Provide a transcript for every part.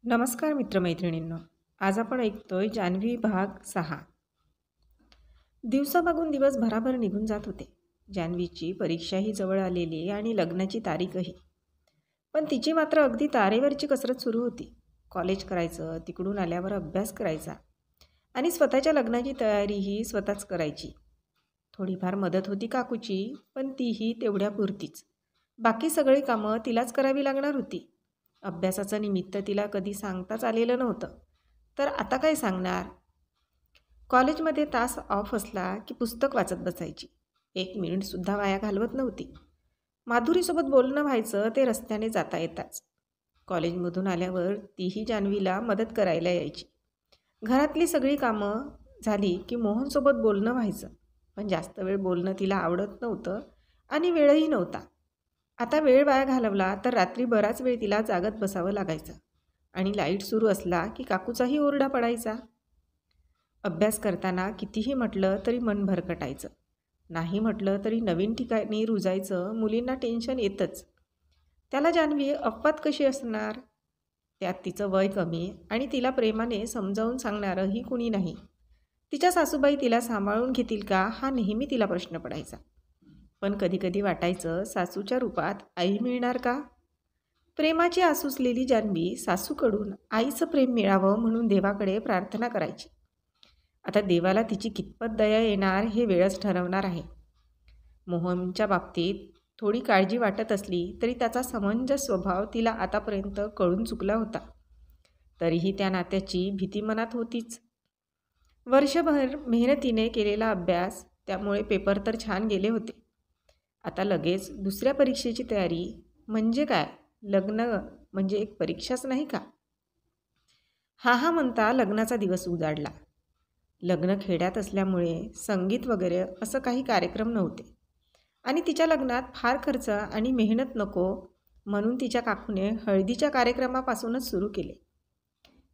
नमस्कार मित्रमैत्रिणींनो. आज आपण ऐकतोय जान्हवी भाग 6. दिवसा मागून दिवस भराभर निघून जात होते. जान्हवीची परीक्षाही जवळ आलेली आणि लग्नाची तारीखही. पण तिची मात्र अगदी तारेवरची कसरत सुरू होती. कॉलेज करायचं, तिकडून आल्यावर अभ्यास करायचा आणि स्वतःच्या लग्नाची तयारीही स्वतःच करायची. थोडीफार मदत होती काकूची, पण तीही तेवढ्यापुरतीच. बाकी सगळी कामं तिलाच करावी लागणार होती. अभ्यासाचं निमित्त तिला कधी सांगताच आलेलं नव्हतं, तर आता काय सांगणार. कॉलेजमध्ये तास ऑफ असला की पुस्तक वाचत बसायची. 1 मिनिटसुद्धा वाया घालवत नव्हती. माधुरीसोबत बोलणं व्हायचं ते रस्त्याने जाता येताच. कॉलेजमधून आल्यावर तीही जान्हवीला मदत करायला यायची. घरातली सगळी कामं झाली की मोहनसोबत बोलणं व्हायचं, पण जास्त वेळ बोलणं तिला आवडत नव्हतं आणि वेळही नव्हता. आता वेळ वाया घालवला तर रात्री बराच वेळ तिला जागत बसावं लागायचं आणि लाईट सुरू असला की काकूचाही ओरडा पडायचा. अभ्यास करताना कितीही म्हटलं तरी मन भरकटायचं. नाही म्हटलं तरी नवीन ठिकाणी रुजायचं. मुलींना टेन्शन येतच. त्याला जान्हवी अपवाद कशी असणार? त्यात तिचं वय कमी आणि तिला प्रेमाने समजावून सांगणारंही कुणी नाही. तिच्या सासूबाई तिला सांभाळून घेतील का, हा नेहमी तिला प्रश्न पडायचा. पण कधीकधी वाटायचं, सासूच्या रूपात आई मिळणार का? प्रेमाची आसुसलेली जान्हवी सासूकडून आईचं प्रेम मिळावं म्हणून देवाकडे प्रार्थना करायची. आता देवाला तिची कितपत दया येणार हे वेळच ठरवणार आहे. मोहनच्या बाबतीत थोडी काळजी वाटत असली तरी त्याचा समंजस स्वभाव तिला आतापर्यंत कळून चुकला होता. तरीही त्या नात्याची भीती मनात होतीच. वर्षभर मेहनतीने केलेला अभ्यास, त्यामुळे पेपर तर छान गेले होते. आता लगेच दुसऱ्या परीक्षेची तयारी म्हणजे काय? लग्न म्हणजे एक परीक्षाच नाही का? हा म्हणता लग्नाचा दिवस उजाडला. लग्न खेड्यात असल्यामुळे संगीत वगैरे असं काही कार्यक्रम नव्हते आणि तिच्या लग्नात फार खर्च आणि मेहनत नको म्हणून तिच्या काकूने हळदीच्या कार्यक्रमापासूनच सुरू केले.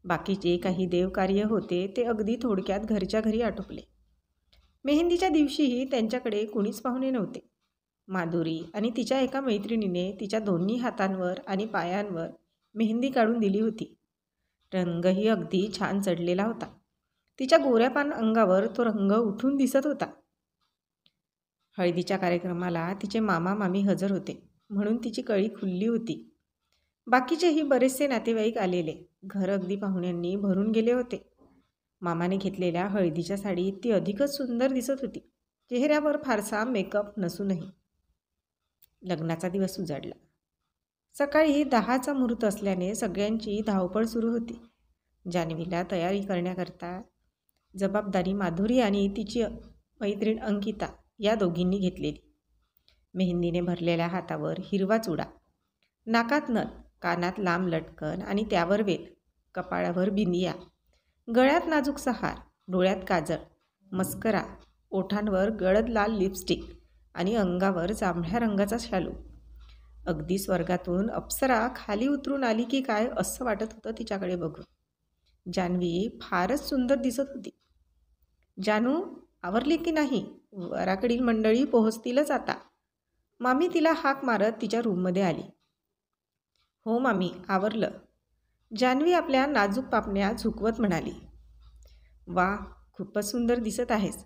बाकी जे काही देवकार्य होते ते अगदी थोडक्यात घरच्या घरी आटोपले. मेहंदीच्या दिवशीही त्यांच्याकडे कुणीच पाहुणे नव्हते. माधुरी आणि तिच्या एका मैत्रिणीने तिच्या दोन्ही हातांवर आणि पायांवर मेहंदी काढून दिली होती. रंगही अगदी छान चढलेला होता. तिच्या गोऱ्यापान अंगावर तो रंग उठून दिसत होता. हळदीच्या कार्यक्रमाला तिचे मामा मामी हजर होते म्हणून तिची कळी खुलली होती. बाकीचेही बरेचसे नातेवाईक आलेले. घर अगदी पाहुण्यांनी भरून गेले होते. मामाने घेतलेल्या हळदीच्या साडीत ती अधिकच सुंदर दिसत होती, चेहऱ्यावर फारसा मेकअप नसूनही. लग्नाचा दिवस उजाडला. सकाळी 10चा मुहूर्त असल्याने सगळ्यांची धावपळ सुरू होती. जान्हवीला तयारी करण्याकरता जबाबदारी माधुरी आणि तिची मैत्रीण अंकिता या दोघींनी घेतलेली. मेहंदीने भरलेल्या हातावर हिरवा चुडा, नाकात नथ, कानात लांब लटकन आणि त्यावर वेल, कपाळावर बिंदिया, गळ्यात नाजूक हार, डोळ्यात काजळ, मस्करा, ओठांवर गडद लाल लिपस्टिक आणि अंगावर जांभळ्या रंगाचा शालू. अगदी स्वर्गातून अप्सरा खाली उतरून आली की काय असं वाटत होतं तिच्याकडे बघून. जान्हवी फारच सुंदर दिसत होती. जानू, आवरली की नाही? वराकडील मंडळी पोहोचतीलच आता. मामी तिला हाक मारत तिच्या रूममध्ये आली. हो मामी, आवरलं. जान्हवी आपल्या नाजूक पापण्या झुकवत म्हणाली. वा, खूपच सुंदर दिसत आहेस.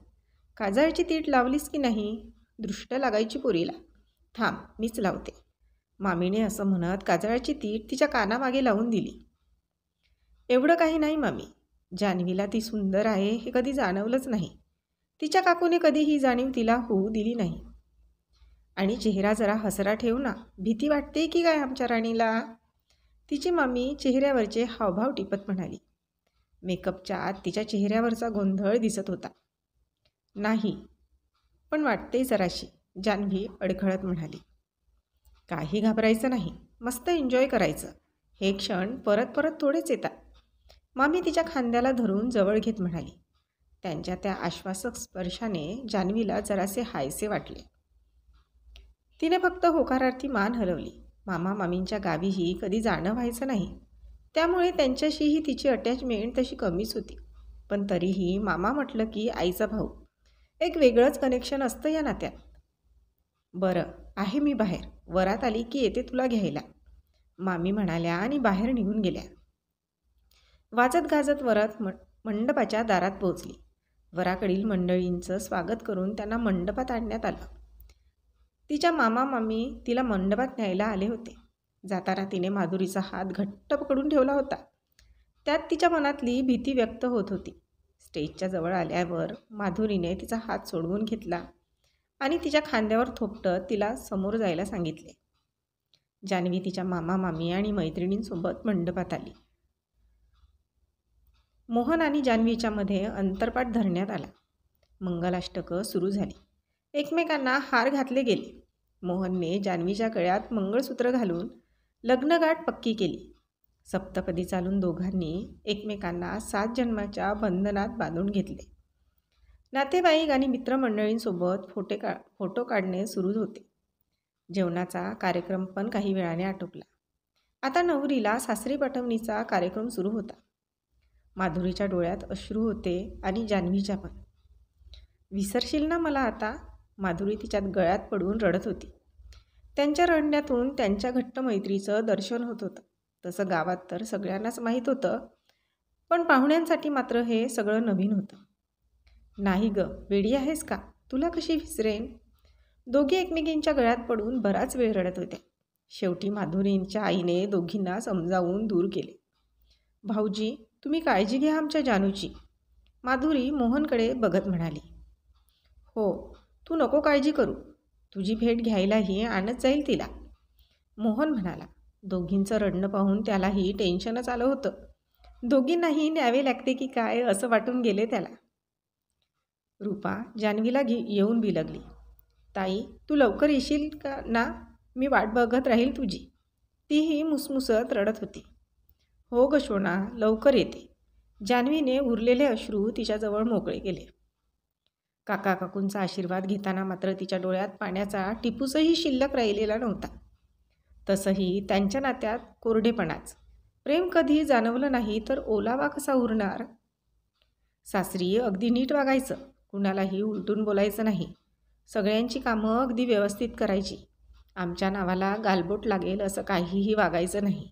काजळची तीट लावलीस की नाही? दृष्ट लागायची पोरीला. थांब, मीच लावते. मामीने असं म्हणत काजळाची तीट तिच्या कानामागे लावून दिली. एवढं काही नाही मामी. जान्हवीला ती सुंदर आहे हे कधी जाणवलंच नाही. तिच्या काकूने कधी ही जाणीव तिला होऊ दिली नाही. आणि चेहरा जरा हसरा ठेव ना, भीती वाटते की काय आमच्या राणीला? तिची मामी चेहऱ्यावरचे हावभाव टिपत म्हणाली. मेकअपच्या आत तिच्या चेहऱ्यावरचा गोंधळ दिसत होता. नाही, पण वाटते जराशी, जान्हवी अडखळत म्हणाली. काही घाबरायचं नाही, मस्त एन्जॉय करायचं. हे क्षण परत परत थोडेच येतात. मामी तिच्या खांद्याला धरून जवळ घेत म्हणाली. त्यांच्या त्या आश्वासक स्पर्शाने जान्हवीला जरासे हायसे वाटले. तिने फक्त होकारार्थी मान हलवली. मामा मामींच्या गावीही कधी जाणं व्हायचं नाही, त्यामुळे त्यांच्याशीही तिची अटॅचमेंट तशी कमीच होती. पण तरीही मामा म्हटलं की आईचा भाऊ, एक वेगळंच कनेक्शन असतं या नात्यात. बरं आहे, मी बाहेर. वरात आली की येते तुला घ्यायला, मामी म्हणाल्या आणि बाहेर निघून गेल्या. वाजत गाजत वरात मंडपाच्या दारात पोहोचली. वराकडील मंडळींचं स्वागत करून त्यांना मंडपात आणण्यात आलं. तिच्या मामा मामी तिला मंडपात न्यायला आले होते. जाताना तिने माधुरीचा हात घट्ट पकडून ठेवला होता. त्यात तिच्या मनातली भीती व्यक्त होत होती. स्टेजच्या जवळ आल्यावर माधुरीने तिचा हात सोडवून घेतला आणि तिच्या खांद्यावर थोपटत तिला समोर जायला सांगितले. जान्हवी तिच्या मामा मामी आणि मैत्रिणींसोबत मंडपात आली. मोहन आणि जान्हवीच्या मध्ये अंतरपाठ धरण्यात आला. मंगलाष्टकं सुरू झाली. एकमेकांना हार घातले गेले. मोहनने जान्हवीच्या गळ्यात मंगळसूत्र घालून लग्नगाठ पक्की केली. सप्तपदी चालून दोघांनी एकमेकांना 7 जन्माच्या बंधनात बांधून घेतले. नातेवाईक आणि मित्रमंडळींसोबत फोटो काढणे सुरू होते. जेवणाचा कार्यक्रम पण काही वेळाने आटोपला. आता नवरीला सासरी पाठवणीचा कार्यक्रम सुरू होता. माधुरीच्या डोळ्यात अश्रू होते आणि जान्हवीच्या पण. विसरशील ना मला आता? माधुरी तिच्यात गळ्यात पडून रडत होती. त्यांच्या रडण्यातून त्यांच्या घट्ट मैत्रीचं दर्शन होत होतं. तसं गावात तर सगळ्यांनाच माहीत होतं, पण पाहुण्यांसाठी मात्र हे सगळं नवीन होतं. नाही ग, वेडी आहेस का? तुला कशी विसरेन? दोघी एकमेकींच्या गळ्यात पडून बराच वेळ रडत होत्या. शेवटी माधुरींच्या आईने दोघींना समजावून दूर केले. भाऊजी, तुम्ही काळजी घ्या आमच्या जानूची, माधुरी मोहनकडे बघत म्हणाली. हो, तू नको काळजी करू, तुझी भेट घ्यायलाही आणत जाईल तिला, मोहन म्हणाला. दोघींचं रडणं पाहून त्यालाही टेन्शनच आलं होतं. दोघींनाही न्यावे लागते की काय असं वाटून गेले त्याला. रूपा जान्हवीला येऊन बिलगली. ताई, तू लवकर येशील का ना? मी वाट बघत राहील तुझी. तीही मुसमुसत रडत होती. हो ग शोना, लवकर येते. जान्हवीने उरलेले अश्रू तिच्याजवळ मोकळे केले. काका काकूंचा आशीर्वाद घेताना मात्र तिच्या डोळ्यात पाण्याचा टिपूसही शिल्लक राहिलेला नव्हता. तसंही त्यांच्या नात्यात कोरडेपणाच. प्रेम कधी जाणवलं नाही तर ओलावा कसा उरणार? सासरी अगदी नीट वागायचं, कुणालाही उलटून बोलायचं नाही, सगळ्यांची कामं अगदी व्यवस्थित करायची, आमच्या नावाला गालबोट लागेल असं काहीही वागायचं नाही.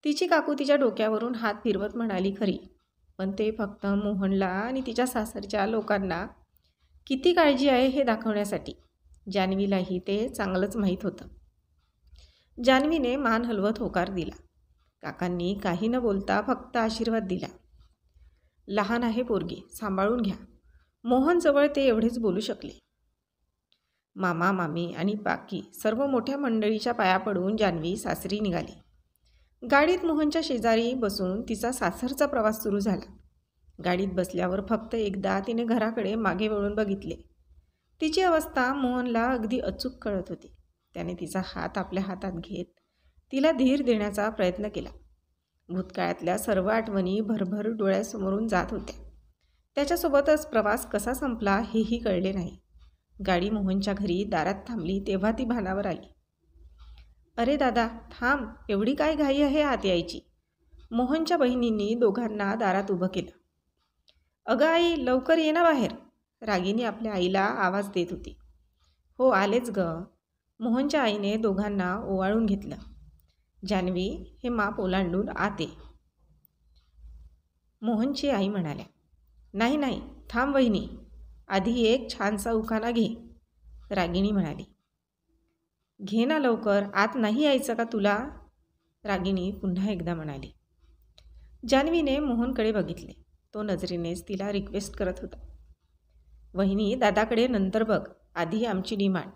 तिची काकू तिच्या डोक्यावरून हात फिरवत म्हणाली खरी, पण ते फक्त मोहनला आणि तिच्या सासरच्या लोकांना किती काळजी आहे हे दाखवण्यासाठी. जान्हवीलाही ते चांगलंच माहीत होतं. जान्हवीने मान हलवत होकार दिला. काकांनी काही न बोलता फक्त आशीर्वाद दिला. लहान आहे पोरगी, सांभाळून घ्या. मोहनजवळ ते एवढेच बोलू शकले. मामा मामी आणि बाकी सर्व मोठ्या मंडळीच्या पाया पडून जान्हवी सासरी निघाली. गाडीत मोहनच्या शेजारी बसून तिचा सासरचा प्रवास सुरू झाला. गाडीत बसल्यावर फक्त एकदा तिने घराकडे मागे वळून बघितले. तिची अवस्था मोहनला अगदी अचूक कळत होती. त्याने तिचा हात आपल्या हातात घेत तिला धीर देण्याचा प्रयत्न केला. भूतकाळातल्या सर्व आठवणी भरभर डोळ्यासमोरून जात होत्या. त्याच्यासोबतच प्रवास कसा संपला हेही कळले नाही. गाडी मोहनच्या घरी दारात थांबली तेव्हा ती भानावर आली. अरे दादा, थांब, एवढी काय घाई आहे आत यायची? मोहनच्या बहिणींनी दोघांना दारात उभं केलं. अगं आई, लवकर ये ना बाहेर, रागिनी आपल्या आईला आवाज देत होती. हो आलेच ग, मोहनच्या आईने दोघांना ओवाळून घेतलं. जान्हवी, हे माप ओलांडून आत ये, मोहनची आई म्हणाल्या. नाही नाही, थांब वहिनी, आधी एक छानसा उखाणा घे, रागिणी म्हणाली. घे ना लवकर, आत नाही यायचं का तुला? रागिणी पुन्हा एकदा म्हणाली. जान्हवीने मोहनकडे बघितले. तो नजरेनेच तिला रिक्वेस्ट करत होता. वहिनी, दादाकडे नंतर बघ, आधी आमची डिमांड,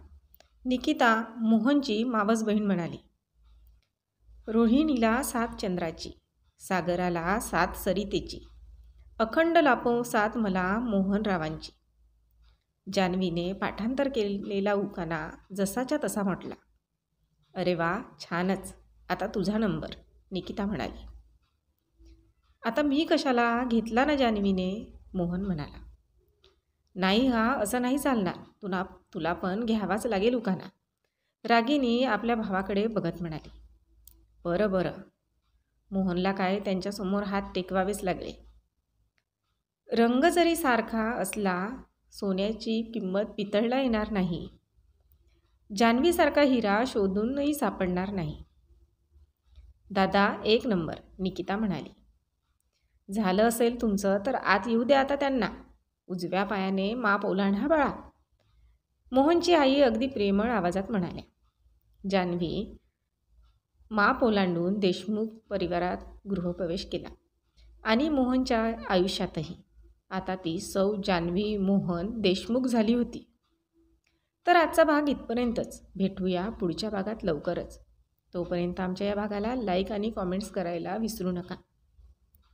निकिता, मोहनची मावस बहीण म्हणाली. रोहिणीला 7 चंद्राची, सागराला 7 सरितेची, अखंड लापो 7 मला मोहनरावांची. जान्हवीने पाठांतर केलेला उखाणा जसाच्या तसा म्हटला. अरे वा, छानच, आता तुझा नंबर, निकिता म्हणाली. आता मी कशाला, घेतला ना जान्हवीने, मोहन म्हणाला. नाही हा, असं नाही चालणार, तुला पण घ्यावाच लागेल उखाणा, रागिनी आपल्या भावाकडे बघत म्हणाली. बरं बरं, मोहनला काय त्यांच्यासमोर हात टेकवावेच लागले. रंग जरी सारखा असला, सोन्याची किंमत पितळला येणार नाही, जान्हवीसारखा हिरा शोधूनही सापडणार नाही. दादा 1 नंबर, निकिता म्हणाली. झालं असेल तुमचं तर आत येऊ द्या आता त्यांना. उजव्या पायाने माप ओलांडा बाळा. मोहनची आई अगदी प्रेमळ आवाजात म्हणाल्या. जान्हवी माप ओलांडून देशमुख परिवारात गृहप्रवेश केला आणि मोहनच्या आयुष्यातही आता ती सौ जान्हवी मोहन देशमुख झाली होती. तर आजचा भाग इथपर्यंतच. भेटूया पुढच्या भागात लवकरच. तोपर्यंत आमच्या या भागाला लाईक आणि कॉमेंट्स करायला विसरू नका.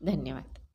धन्यवाद.